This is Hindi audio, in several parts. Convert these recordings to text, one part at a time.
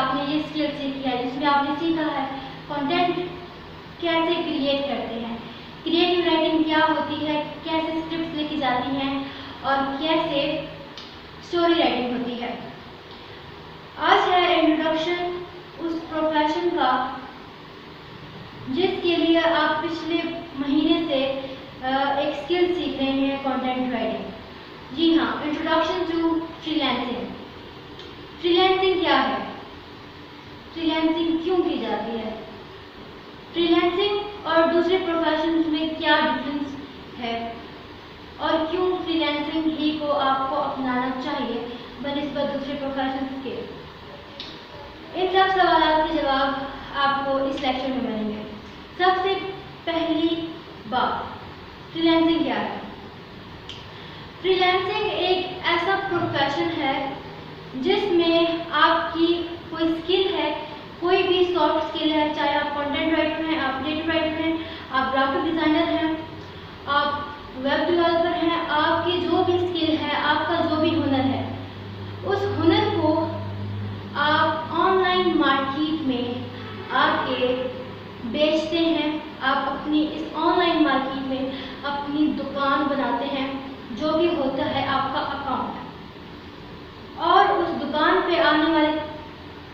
आपने ये स्किल सीखी है, जिसमें आपने सीखा है कंटेंट कैसे क्रिएट करते हैं, क्रिएटिव राइटिंग क्या होती है, कैसे स्क्रिप्ट लिखी जाती हैं और कैसे स्टोरी राइटिंग होती है। आज है इंट्रोडक्शन उस प्रोफेशन का जिसके लिए आप पिछले महीने से एक स्किल सीख रहे हैं, कंटेंट राइटिंग। जी हाँ, इंट्रोडक्शन टू फ्रीलांसिंग। फ्रीलांसिंग क्या है, फ्रीलांसिंग क्यों की जाती है, फ्रीलांसिंग और दूसरे प्रोफेशंस में क्या डिफरेंस है और क्यों फ्रीलांसिंग ही को आपको अपनाना चाहिए बनिस्बत दूसरे प्रोफेशंस के। इन सब सवालों के जवाब आपको इस लेक्चर में मिलेंगे। सबसे पहली बात, फ्रीलांसिंग क्या है। फ्रीलांसिंग एक ऐसा प्रोफेशन है जिसमें आपकी कोई स्किल है, कोई भी सॉफ्ट स्किल है, चाहे आप कंटेंट राइटर हैं, आप क्रिएटिव राइटर हैं, आप ग्राफिक डिजाइनर हैं, आप वेब डेवलपर हैं, आपकी जो भी स्किल है, आपका जो भी हुनर है, उस हुनर को आप ऑनलाइन मार्केट में आके बेचते हैं। आप अपनी इस ऑनलाइन मार्केट में अपनी दुकान बनाते हैं, जो भी होता है आपका अकाउंट, और उस दुकान पे आने वाले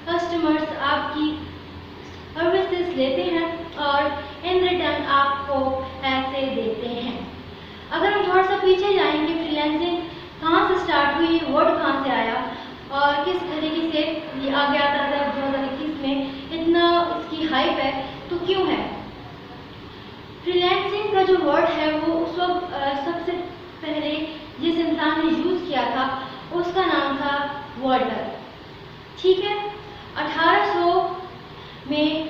कस्टमर्स आपकी सर्विसेज लेते हैं और इन रिटर्न आपको पैसे देते हैं। अगर हम थोड़ा सा पीछे जाएंगे, फ्रीलांसिंग कहाँ से स्टार्ट हुई, वर्ड कहाँ से आया और किस तरीके से ये आगे आता है 2021 में इतना इसकी हाइप है, तो क्यों है। फ्रीलांसिंग का जो वर्ड है वो उस वक्त सबसे पहले जिस इंसान ने यूज़ किया था उसका नाम था वॉल्टर। ठीक है, 1800 में,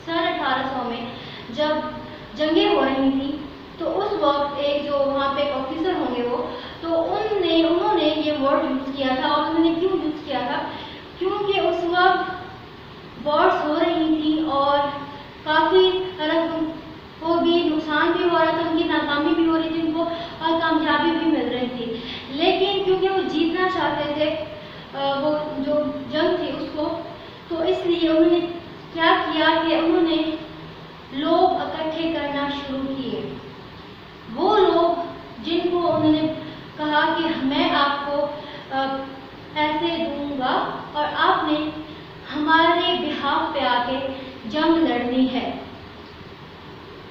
सन 1800 में जब जंगें हो रही थी, तो उस वक्त एक जो वहाँ पे ऑफिसर होंगे वो, तो उन्होंने ये वर्ड यूज़ किया था। और उन्होंने क्यों यूज़ किया था, क्योंकि उस वक्त वॉर्स हो रही थी और काफ़ी तरह को भी नुकसान भी हो रहा था, उनकी नाकामी भी हो रही थी उनको और कामयाबी भी मिल रही थी। लेकिन क्योंकि वो जीतना चाहते थे वो जो जंग थी उसको, तो इसलिए उन्होंने क्या किया कि उन्होंने लोग इकट्ठे करना शुरू किए। वो लोग जिनको उन्होंने कहा कि मैं आपको पैसे दूंगा और आपने हमारे बिहाफ पे आके जंग लड़नी है।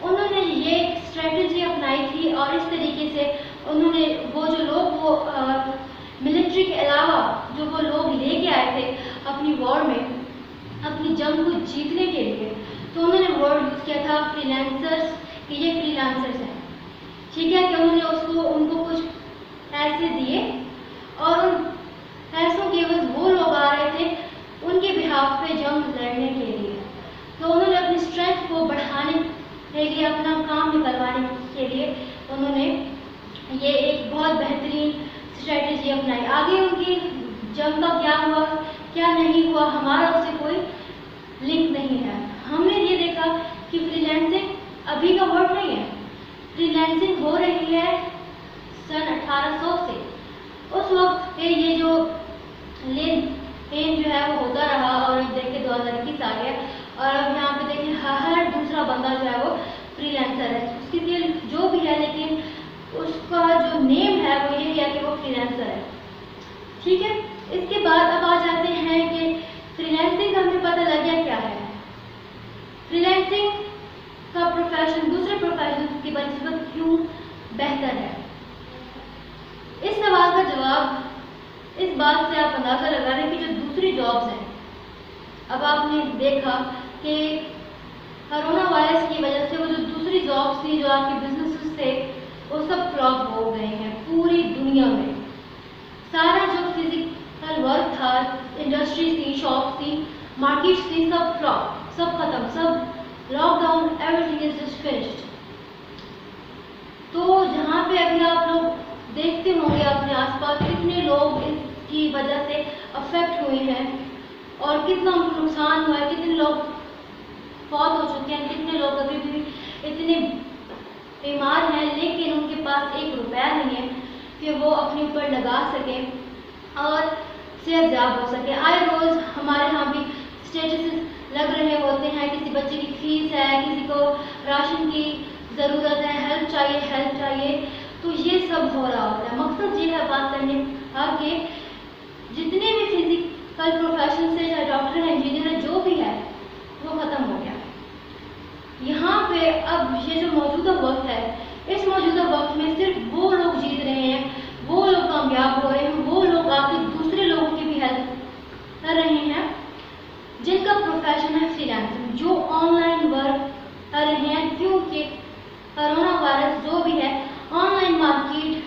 उन्होंने ये स्ट्रेटजी अपनाई थी और इस तरीके से उन्होंने वो जो लोग वो मिलिट्री के अलावा जो वो लोग लेके आए थे अपनी वॉर में, अपनी जंग को जीतने के लिए, तो उन्होंने वर्ड यूज़ किया था फ्रीलांसर्स, कि ये फ्रीलांसर्स हैं। ठीक है, कि उन्होंने उनको कुछ पैसे दिए और उन पैसों के एवज वो लोग आ रहे थे उनके बिहाफ पे जंग लड़ने के लिए। तो उन्होंने अपनी स्ट्रेंथ को बढ़ाने के लिए, अपना काम निकलवाने के लिए उन्होंने ये एक बहुत बेहतरीन स्ट्रेटजी अपनाई। आगे उनकी जंग का क्या हुआ क्या नहीं हुआ हमारा उससे कोई लिंक नहीं है। हमने ये देखा कि फ्रीलांसिंग अभी का वर्ड नहीं है, फ्रीलांसिंग हो रही है सन 1800 से। उस वक्त पे ये जो लेन देन जो है वो होता रहा और देखिए 2021 आ गया और अब यहाँ पे देखिए हर दूसरा बंदा जो है वो फ्रीलांसर है। उसकी स्किल जो भी है लेकिन उसका जो नेम है वो ये है कि वो फ्रीलांसर है। ठीक है, इसके बाद अब आ जाते हैं कि फ्रीलांसिंग का हमें पता लग गया क्या है। फ्रीलांसिंग का प्रोफेशन दूसरे प्रोफेशन की बनिस्बत क्यों बेहतर है। इस सवाल का जवाब इस बात से आप अंदाजा लगा रहे हैं कि जो दूसरी जॉब्स हैं, अब आपने देखा कि कोरोना वायरस की वजह से वो जो दूसरी जॉब्स थी, जो आपके बिजनेसेस थे, वो सब फ्लॉप हो गए हैं पूरी दुनिया में। सारा जो फिजिकल वर्क था, इंडस्ट्रीज थी, शॉप्स थी, मार्केट्स थी, सब फ्लॉप, सब खत्म, सब lockdown, everything is just finished. तो जहाँ पे अभी आप लोग देखते होंगे अपने आसपास कितने लोग इसकी वजह से अफेक्ट हुए हैं और कितना उनको नुकसान हुआ है, कितने लोग फौत हो चुके हैं, कितने लोग अभी भी इतने बीमार हैं लेकिन उनके पास एक रुपया नहीं है कि वो अपने ऊपर लगा सकें। और सेहतयाब हो सके। आए रोज़ हमारे यहाँ भी स्टेटस लग रहे होते हैं, किसी बच्चे की फीस है, किसी को राशन की ज़रूरत है, हेल्प चाहिए, तो ये सब हो रहा होता है। मकसद ये है बात करने का कि जितने भी फिजिकल प्रोफेशन से, चाहे डॉक्टर है, इंजीनियर है, जो भी है, वो ख़त्म हो गया। यहाँ पे अब ये जो मौजूदा वक्त है, इस मौजूदा वक्त में सिर्फ वो लोग जीत रहे हैं, वो लोग कामयाब हो रहे हैं, वो लोग आके दूसरे लोगों की भी हेल्प कर रहे हैं जिनका प्रोफेशन है फ्रीलांसिंग, जो ऑनलाइन वर्क कर रहे हैं। क्योंकि कोरोना वायरस जो भी है, ऑनलाइन मार्केट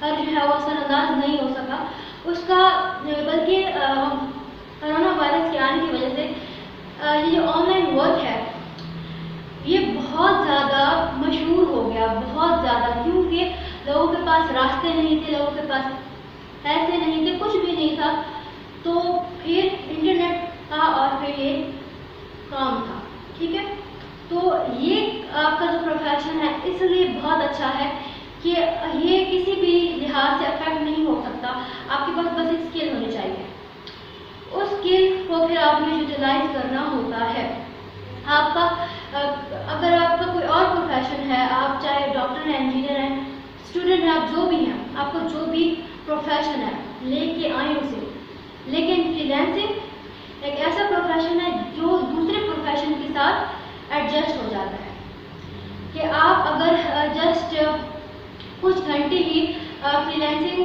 पर जो है वो असरअंदाज नहीं हो सका उसका, बल्कि कोरोना वायरस के आने की वजह से ये जो ऑनलाइन वर्क है ये बहुत ज़्यादा मशहूर हो गया, बहुत ज़्यादा, क्योंकि लोगों के पास रास्ते नहीं थे, लोगों के पास पैसे नहीं थे, कुछ भी नहीं था, तो फिर इंटरनेट था और फिर ये काम था। ठीक है, तो ये आपका जो प्रोफेशन है इसलिए बहुत अच्छा है कि ये किसी भी लिहाज से अफेक्ट नहीं हो सकता। आपके पास बस एक स्किल होनी चाहिए, उस स्किल को फिर आपने यूटिलाइज करना होता है। आपका अगर आपका कोई और प्रोफेशन है, आप चाहे डॉक्टर हैं, इंजीनियर हैं, स्टूडेंट हैं, आप जो भी हैं, आपको जो भी प्रोफेशन है लेके आए उसे। लेकिन फ्रीलांसिंग एक ऐसा प्रोफेशन है जो दूसरे प्रोफेशन के साथ एडजस्ट हो जाता है कि आप अगर जस्ट कुछ घंटे ही फ्रीलांसिंग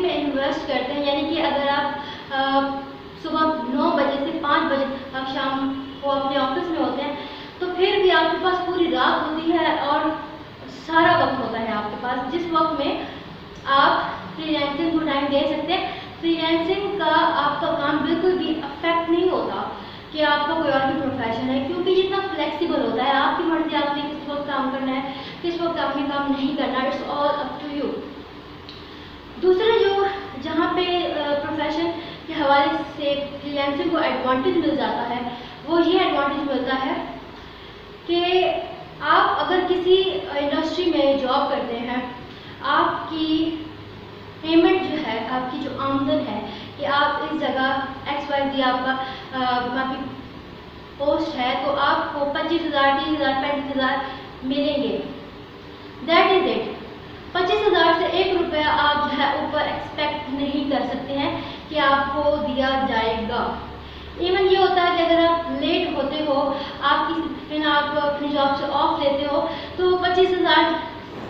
में इन्वेस्ट करते हैं, यानी कि अगर आप सुबह 9 बजे से 5 बजे तक शाम को अपने ऑफिस में होते हैं, तो फिर भी आपके पास पूरी रात होती है और सारा वक्त होता है आपके पास, जिस वक्त में आप फ्रीलांसिंग को टाइम दे सकते हैं। फ्रीलांसिंग का आपका काम बिल्कुल भी अफेक्ट नहीं होता कि आपका कोई और भी प्रोफेशन है, क्योंकि जितना फ्लेक्सिबल होता है, आपकी मर्जी, आपने किस वक्त काम करना है, किस वक्त आपने काम नहीं करना, it's all up to you. दूसरा जो जहाँ पे प्रोफेशन के हवाले से फ्रीलांसिंग को एडवांटेज मिल जाता है, वो ये एडवांटेज मिलता है कि आप अगर किसी इंडस्ट्री में जॉब करते हैं, आपकी पेमेंट जो है, आपकी जो आमदन है कि आप इस जगह XYZ आपकी पोस्ट है, तो आपको 25,000, 30,000, 35,000 मिलेंगे। That is it. 25,000 से 1 रुपया आप जो है ऊपर एक्सपेक्ट नहीं कर सकते हैं कि आपको दिया जाएगा। इवन ये होता है कि अगर आप लेट होते हो, आप किसी दिन आप अपनी जॉब से ऑफ लेते हो, तो 25,000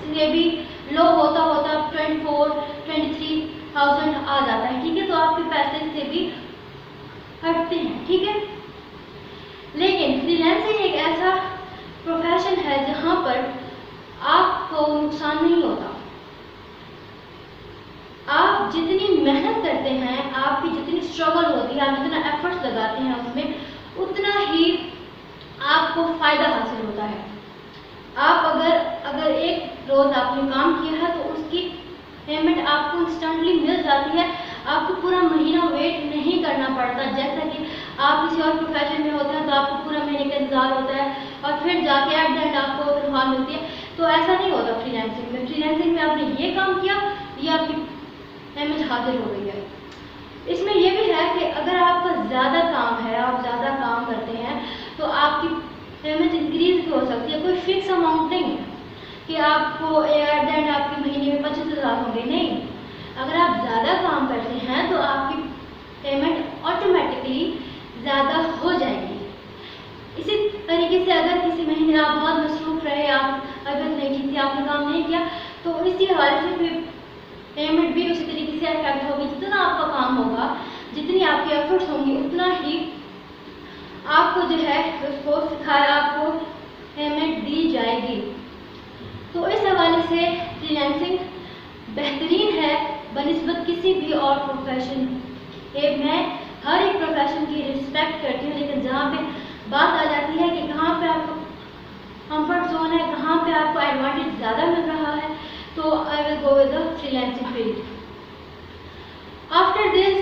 से भी लो होता 24,000-23,000 आ जाता है। ठीक है, तो आपके पैसे से भी हटते हैं। ठीक है, लेकिन फ्रीलांसिंग एक ऐसा प्रोफेशन है जहाँ पर आपको नुकसान नहीं होता। आप जितनी मेहनत करते हैं, आपकी जितनी स्ट्रगल होती है, आप जितना एफर्ट्स लगाते हैं उसमें, उतना ही आपको फ़ायदा हासिल होता है। आप अगर एक रोज़ आपने काम किया है तो उसकी पेमेंट आपको इंस्टेंटली मिल जाती है, आपको पूरा महीना वेट नहीं करना पड़ता। जैसा कि आप किसी और प्रोफेशन में होते हैं तो आपको पूरा महीने का इंतजार होता है और फिर जाके एट द एंड आपको तनख्वाह मिलती है, तो ऐसा नहीं होता फ्रीलांसिंग में। फ्रीलांसिंग में आपने ये काम किया, ये आपकी पेमेंट हासिल हो गई है। इसमें यह भी है कि अगर आपका ज़्यादा काम है, आप ज़्यादा काम करते हैं, तो आपकी पेमेंट इंक्रीज भी हो सकती है। कोई फिक्स अमाउंट नहीं है कि आपको एट द एंड आपके महीने में 25,000 होंगे, नहीं। अगर आप ज़्यादा काम करते हैं तो आपकी पेमेंट ऑटोमेटिकली ज़्यादा हो जाएगी। इसी तरीके से अगर किसी महीने आप बहुत मसरूफ रहे, आप अगर नहीं की थी, आपने काम नहीं किया, तो इसी हवाले से फिर पेमेंट भी उसी तरीके से अफेक्ट होगी। जितना आपका काम होगा, जितनी आपकी एफर्ट्स होंगी, उतना ही आपको जो है उसको सिखाया, आपको पेमेंट दी जाएगी। तो इस हवाले से फ्रीलांसिंग बेहतरीन है बनिस्बत किसी भी और प्रोफेशन के। मैं हर एक प्रोफेशन की रिस्पेक्ट करती हूँ, लेकिन जहाँ पे बात आ जाती है कि कहाँ पे आपको कंफर्ट जोन है, कहाँ पे आपको एडवांटेज ज़्यादा मिल रहा है, तो I will go with the freelancing field. After this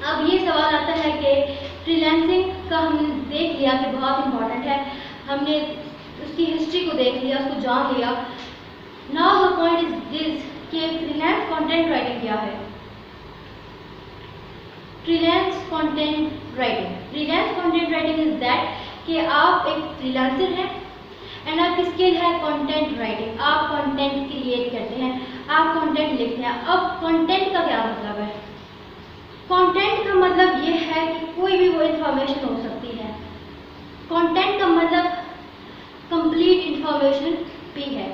अब ये सवाल आता है कि फ्रीलांसिंग का हमने देख लिया कि बहुत इम्पोर्टेंट है, हमने उसकी हिस्ट्री को देख लिया, उसको जान लिया। Now the point is this कि फ्रीलांस कंटेंट राइटिंग क्या है। Freelance content writing. Freelance content writing is that कि आप एक फ्रीलांसर हैं एंड आपकी स्किल है कंटेंट राइटिंग। आप कंटेंट क्रिएट करते हैं, आप कंटेंट लिखते हैं। अब कंटेंट का क्या मतलब है? कंटेंट का मतलब ये है कि कोई भी वो इंफॉर्मेशन हो सकती है। कंटेंट का मतलब कंप्लीट इंफॉर्मेशन भी है,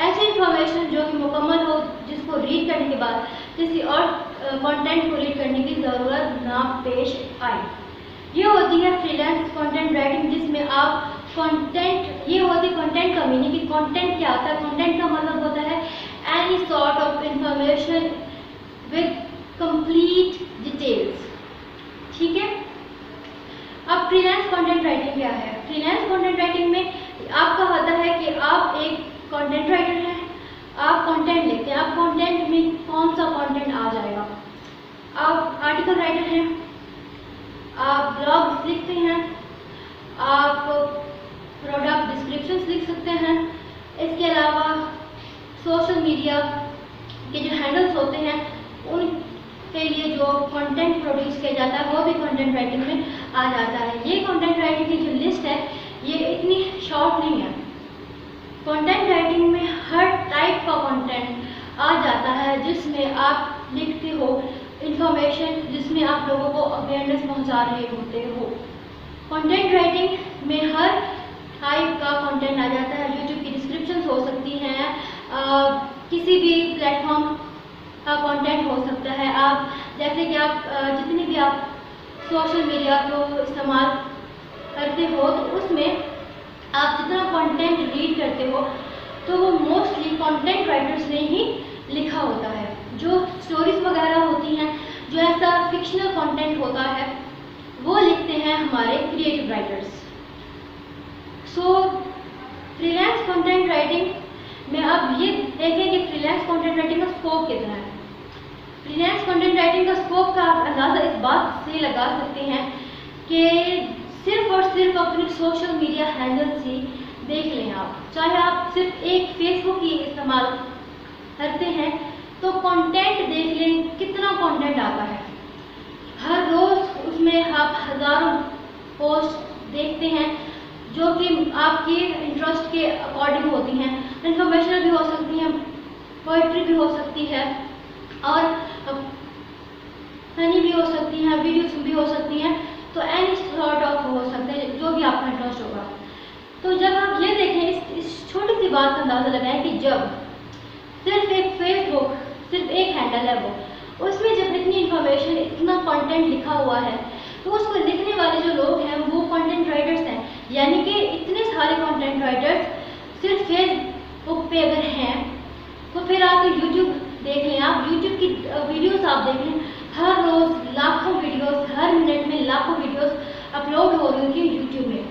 ऐसी इंफॉर्मेशन जो कि मुकम्मल हो, जिसको रीड करने के बाद किसी और कंटेंट को रीड करने की ज़रूरत ना पेश आए। ये होती है फ्रीलांस कंटेंट राइटिंग, जिसमें आप कंटेंट, ये होती है कंटेंट का मीनिंग कि कंटेंट क्या होता है। कंटेंट का मतलब होता है any sort of information with complete details. ठीक है। अब फ्रीलांस कंटेंट राइटिंग क्या है? फ्रीलांस कंटेंट राइटिंग में आपका होता है कि आप एक कंटेंट राइटर हैं, आप कंटेंट लिखते हैं। आप कंटेंट में कौन सा कंटेंट आ जाएगा? आप आर्टिकल राइटर हैं, आप ब्लॉग्स लिखते हैं, आप प्रोडक्ट डिस्क्रिप्शंस लिख सकते हैं। इसके अलावा सोशल मीडिया के जो हैंडल्स होते हैं उनके लिए जो कंटेंट प्रोड्यूस किया जाता है वो भी कंटेंट राइटिंग में आ जाता है। ये कंटेंट राइटिंग की जो लिस्ट है ये इतनी शॉर्ट नहीं है। कंटेंट राइटिंग में हर टाइप का कंटेंट आ जाता है जिसमें आप लिखते हो इंफॉर्मेशन, जिसमें आप लोगों को अवेयरनेस पहुंचा रहे होते हो। कंटेंट राइटिंग में हर टाइप का कंटेंट आ जाता है। यूट्यूब की डिस्क्रिप्शंस हो सकती हैं, किसी भी प्लेटफॉर्म का कंटेंट हो सकता है। आप जैसे कि आप जितनी भी आप सोशल मीडिया को इस्तेमाल करते हो तो उसमें आप जितना कंटेंट रीड करते हो तो वो मोस्टली कंटेंट राइटर्स ने ही लिखा होता है। जो स्टोरीज वगैरह होती हैं, जो ऐसा फिक्शनल कंटेंट होता है वो लिखते हैं हमारे क्रिएटिव राइटर्स। सो फ्रीलांस कंटेंट राइटिंग में अब ये देखें कि फ्रीलांस कंटेंट राइटिंग का स्कोप कितना है। फ्रीलांस कंटेंट राइटिंग का स्कोप का आप अंदाज़ा इस बात से लगा सकते हैं कि सिर्फ और सिर्फ अपने सोशल मीडिया हैंडल्स ही देख लें आप। चाहे आप सिर्फ एक फेसबुक ही इस्तेमाल करते हैं तो कंटेंट देख लें, कितना कंटेंट आता है। हर रोज़ उसमें आप हज़ारों पोस्ट देखते हैं जो कि आपके इंटरेस्ट के अकॉर्डिंग होती हैं। इन्फॉर्मेशनल भी हो सकती हैं, पोइट्री भी हो सकती है और फनी भी हो सकती हैं, वीडियोस भी हो सकती हैं। तो एनी सॉर्ट ऑफ हो सकते हैं, जो भी आपका इंटरेस्ट होगा। तो जब आप ये देखें, इस छोटी सी बात का अंदाज़ा लगाएं कि जब सिर्फ एक फेसबुक, सिर्फ एक हैंडल है वो, उसमें जब इतनी इंफॉर्मेशन, इतना कंटेंट लिखा हुआ है तो उसको लिखने वाले जो लोग हैं वो कंटेंट राइटर्स हैं। यानी कि इतने सारे कंटेंट राइटर्स सिर्फ फेसबुक पे अगर हैं तो फिर आप यूट्यूब देख लें, आप यूट्यूब की वीडियोस आप देख लें। हर रोज़ लाखों वीडियोस, हर मिनट में लाखों वीडियोस अपलोड हो रही होती है यूट्यूब में।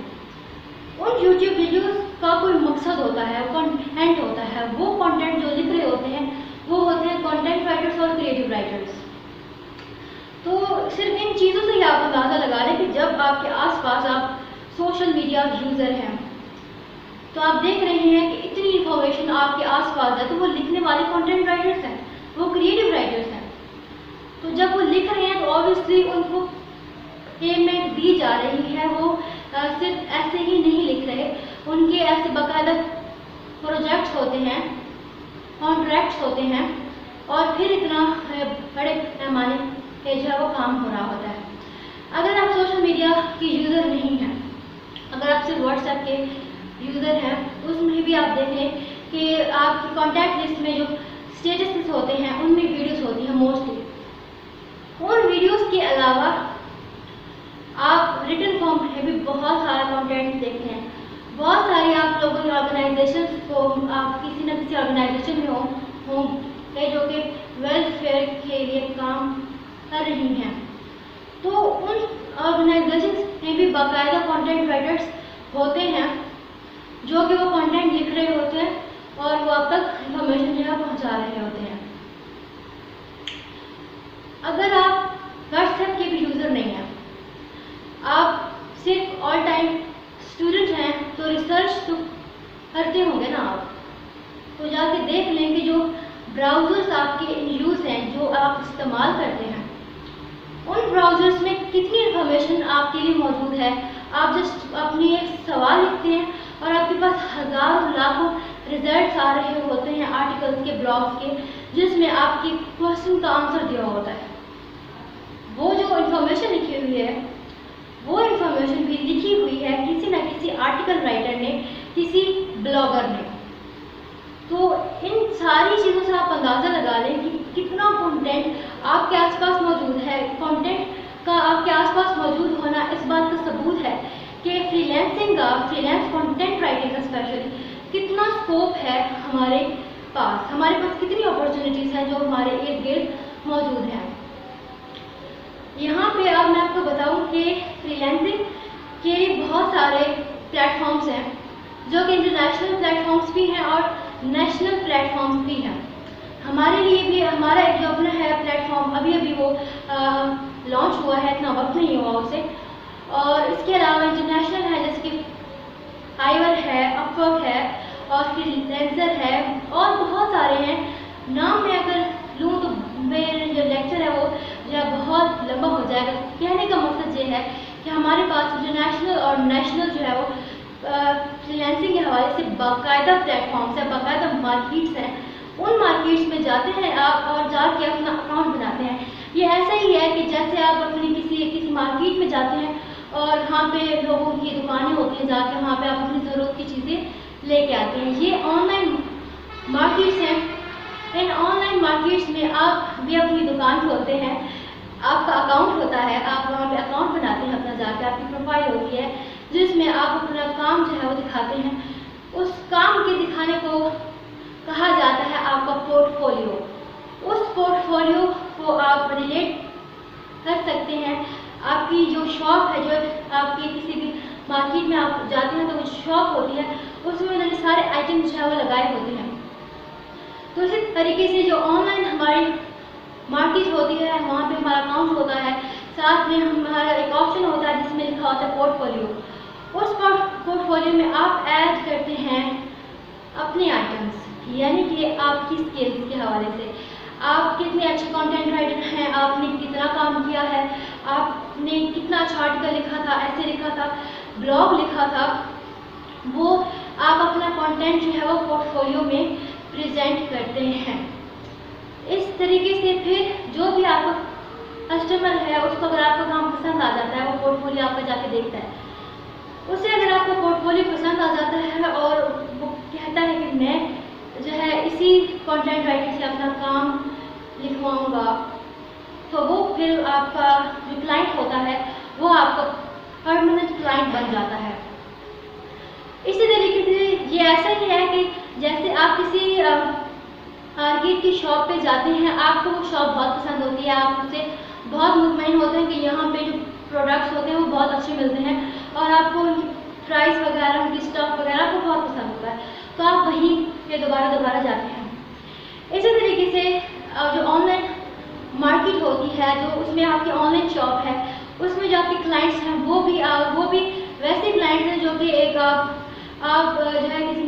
उन यूट्यूब वीडियोस का कोई मकसद होता है, कंटेंट होता है। वो कंटेंट जो लिख रहे होते हैं वो होते हैं कंटेंट राइटर्स और क्रिएटिव राइटर्स। तो सिर्फ इन चीज़ों से ही आप अंदाज़ा लगा लें कि जब आपके आसपास आप सोशल मीडिया यूज़र हैं तो आप देख रहे हैं कि इतनी इंफॉर्मेशन आपके आसपास है, तो वो लिखने वाले कंटेंट राइटर्स हैं, वो क्रिएटिव राइटर्स हैं। तो जब वो लिख रहे हैं तो ऑब्वियसली उनको पेमेंट दी जा रही है। वो सिर्फ ऐसे ही नहीं लिख रहे, उनके ऐसे बाकायदा प्रोजेक्ट्स होते हैं, कॉन्ट्रैक्ट्स होते हैं और फिर इतना बड़े पैमाने पे जो है वो काम हो रहा होता है। अगर आप सोशल मीडिया की यूज़र नहीं हैं, अगर आप सिर्फ व्हाट्सएप के यूज़र हैं तो उसमें भी आप देखें कि आपकी कॉन्टैक्ट लिस्ट में जो स्टेटस होते हैं उनमें वीडियोस होती हैं मोस्टली। उन वीडियोस के अलावा आप रिटन फॉर्म में भी बहुत सारा कंटेंट देखते हैं। बहुत सारी आप लोगों की ऑर्गेनाइजेशन को, आप किसी न किसी ऑर्गेनाइजेशन में होंगे जो कि वेलफेयर के लिए काम कर रही हैं। तो उन ऑर्गेनाइजेशन में भी बाकायदा कंटेंट राइटर्स होते हैं जो कि वो कंटेंट लिख रहे होते हैं और वो आप तक इंफॉर्मेशन जो है पहुँचा रहे होते हैं। अगर आप व्हाट्सएप के भी यूज़र नहीं हैं, आप सिर्फ ऑल टाइम स्टूडेंट हैं तो रिसर्च तो करते होंगे ना आप, तो जाके देख लें कि जो ब्राउज़र्स आपके इन यूज़ हैं, जो आप इस्तेमाल करते हैं, उन इन ब्राउज़र्स में कितनी इन्फॉर्मेशन आपके लिए मौजूद है। आप जस्ट अपनी एक सवाल लिखते हैं और आपके पास हज़ारों लाखों रिजल्ट्स आ रहे होते हैं आर्टिकल्स के, ब्लॉग्स के, जिसमें आपके क्वेश्चन का आंसर दिया होता है। वो जो इन्फॉर्मेशन लिखी हुई है, वो इन्फॉर्मेशन भी लिखी हुई है किसी न किसी आर्टिकल राइटर ने, किसी ब्लॉगर ने। तो इन सारी चीज़ों से आप अंदाज़ा लगा लें कि कितना कंटेंट आपके आसपास मौजूद है। कंटेंट का आपके आसपास मौजूद होना इस बात का सबूत है कि फ्रीलांसिंग का, फ्रीलांस कंटेंट राइटिंग का स्पेशली कितना स्कोप है हमारे पास कितनी अपॉर्चुनिटीज़ हैं जो हमारे इर्द गिर्द मौजूद हैं। यहाँ पे अब मैं आपको बताऊँ कि फ्रीलांसिंग के बहुत सारे प्लेटफॉर्म्स हैं जो कि इंटरनेशनल प्लेटफॉर्म्स भी हैं और नेशनल प्लेटफॉर्म्स भी हैं। हमारे लिए भी हमारा एक जो अपना है प्लेटफॉर्म, अभी वो लॉन्च हुआ है, इतना वक्त नहीं हुआ उसे। और इसके अलावा इंटरनेशनल है जैसे कि फाइवर है, अपवर्क है और फ्रीलांसर है और बहुत सारे हैं। नाम मैं अगर लूँ तो मेरे जो लेक्चर है वो जो है बहुत लंबा हो जाएगा। कहने का मकसद ये है कि हमारे पास इंटरनेशनल और नेशनल जो है वो फ्रीलांसिंग के हवाले से बाकायदा प्लेटफॉर्म्स हैं, बाकायदा मार्केट्स हैं। उन मार्केट्स में जाते हैं आप और जाके अपना अकाउंट बनाते हैं। ये ऐसा ही है कि जैसे आप अपनी किसी मार्केट में जाते हैं और वहाँ पे लोगों की दुकानें होती हैं, जाके वहाँ पे आप अपनी ज़रूरत की चीज़ें लेके आते हैं। ये ऑनलाइन मार्केट्स हैं। इन ऑनलाइन मार्केट्स में आप भी अपनी दुकान खोलते हैं, आपका अकाउंट होता है, आप वहाँ पे अकाउंट बनाते हैं अपना, जाके आपकी प्रोफाइल होती है जिसमें आप अपना काम जो है वो दिखाते हैं। उस काम के दिखाने को कहा जाता है आपका पोर्टफोलियो। उस पोर्टफोलियो को आप रिलेट कर सकते हैं। आपकी जो शॉप है, जो आपकी किसी भी मार्केट में आप जाते हैं तो वो शॉप होती है, उसमें उन्होंने सारे आइटम जो है वो लगाए होते हैं। तो इसी तरीके से जो ऑनलाइन हमारी मार्केट होती है, वहाँ पे हमारा अकाउंट होता है, साथ में हमारा एक ऑप्शन होता है जिसमें लिखा होता है पोर्टफोलियो। उस पोर्टफोलियो में आप ऐड करते हैं अपने आइटम्स, यानी कि आपकी स्किल्स के हवाले से आप कितने अच्छे कंटेंट राइटर हैं, आपने कितना काम किया है, आपने कितना अच्छा आर्टिकल लिखा था, ऐसे लिखा था, ब्लॉग लिखा था, वो आप अपना कंटेंट जो है वो पोर्टफोलियो में प्रेजेंट करते हैं। इस तरीके से फिर जो भी आपका कस्टमर है उसको अगर आपका काम पसंद आ जाता है, वो पोर्टफोलियो आपका जाके देखता है, उसे अगर आपका पोर्टफोलियो पसंद आ जाता है और वो कहता है कि मैं जो है इसी कंटेंट राइटर से अपना काम लिखवाऊंगा, तो वो फिर आपका जो क्लाइंट होता है वो आपका परमानेंट क्लाइंट बन जाता है। इसी तरीके से ये ऐसा ही है कि जैसे आप किसी मार्केट की शॉप पे जाते हैं, आपको वो शॉप बहुत पसंद होती है, आप उससे बहुत मुतमईन होते हैं कि यहाँ पे जो प्रोडक्ट्स होते हैं वो बहुत अच्छे मिलते हैं और आपको उनकी प्राइस वगैरह, उनकी स्टॉक वगैरह आपको बहुत पसंद होता है, तो आप वहीं पे दोबारा जाते हैं। इसी तरीके से जो ऑनलाइन मार्केट होती है, जो उसमें आपकी ऑनलाइन शॉप है, उसमें जो आपके क्लाइंट्स हैं वो भी वैसे क्लाइंट्स हैं जो कि एक आप जो है किसी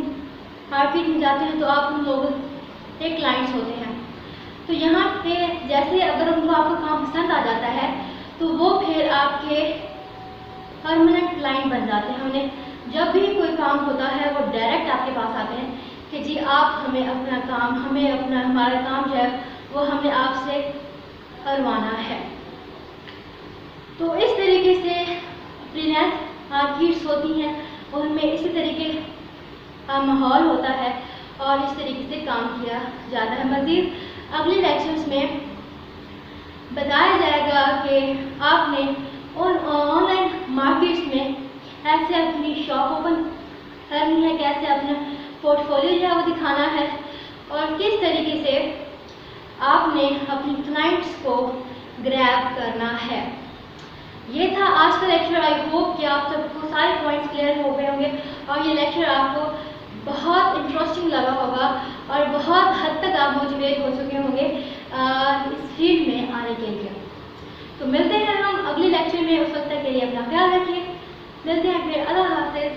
मार्केट में जाते हैं तो आप उन लोगों के क्लाइंट्स होते हैं। तो यहाँ पे जैसे अगर उनको आपका काम पसंद आ जाता है तो वो फिर आपके परमानेंट क्लाइंट बन जाते हैं। उन्हें जब भी कोई काम होता है वो डायरेक्ट आपके पास आते हैं कि जी आप हमें अपना काम, हमारा काम जो है वो हमें आपसे करवाना है। तो इस तरीके से फ्रीलांस मार्केट्स होती हैं, उनमें इसी तरीके का माहौल होता है और इस तरीके से काम किया जाता है। मज़ीद अगले लेक्चर्स में बताया जाएगा कि आपने उन ऑनलाइन मार्केट्स में कैसे अपनी शॉप ओपन करनी है, कैसे अपना पोर्टफोलियो जो है वो दिखाना है और किस तरीके से आपने अपनी क्लाइंट्स को ग्रैब करना है। ये था आज का लेक्चर। आई होप कि आप सबको सारे पॉइंट्स क्लियर हो गए होंगे और ये लेक्चर आपको बहुत इंटरेस्टिंग लगा होगा और बहुत हद तक आप मोटिवेट हो चुके होंगे इस फील्ड में आने के लिए। तो मिलते हैं हम अगले लेक्चर में, उस वक्त तक के लिए अपना ख्याल रखिए। मिलते हैं फिर, अल्लाह हाफ़िज़।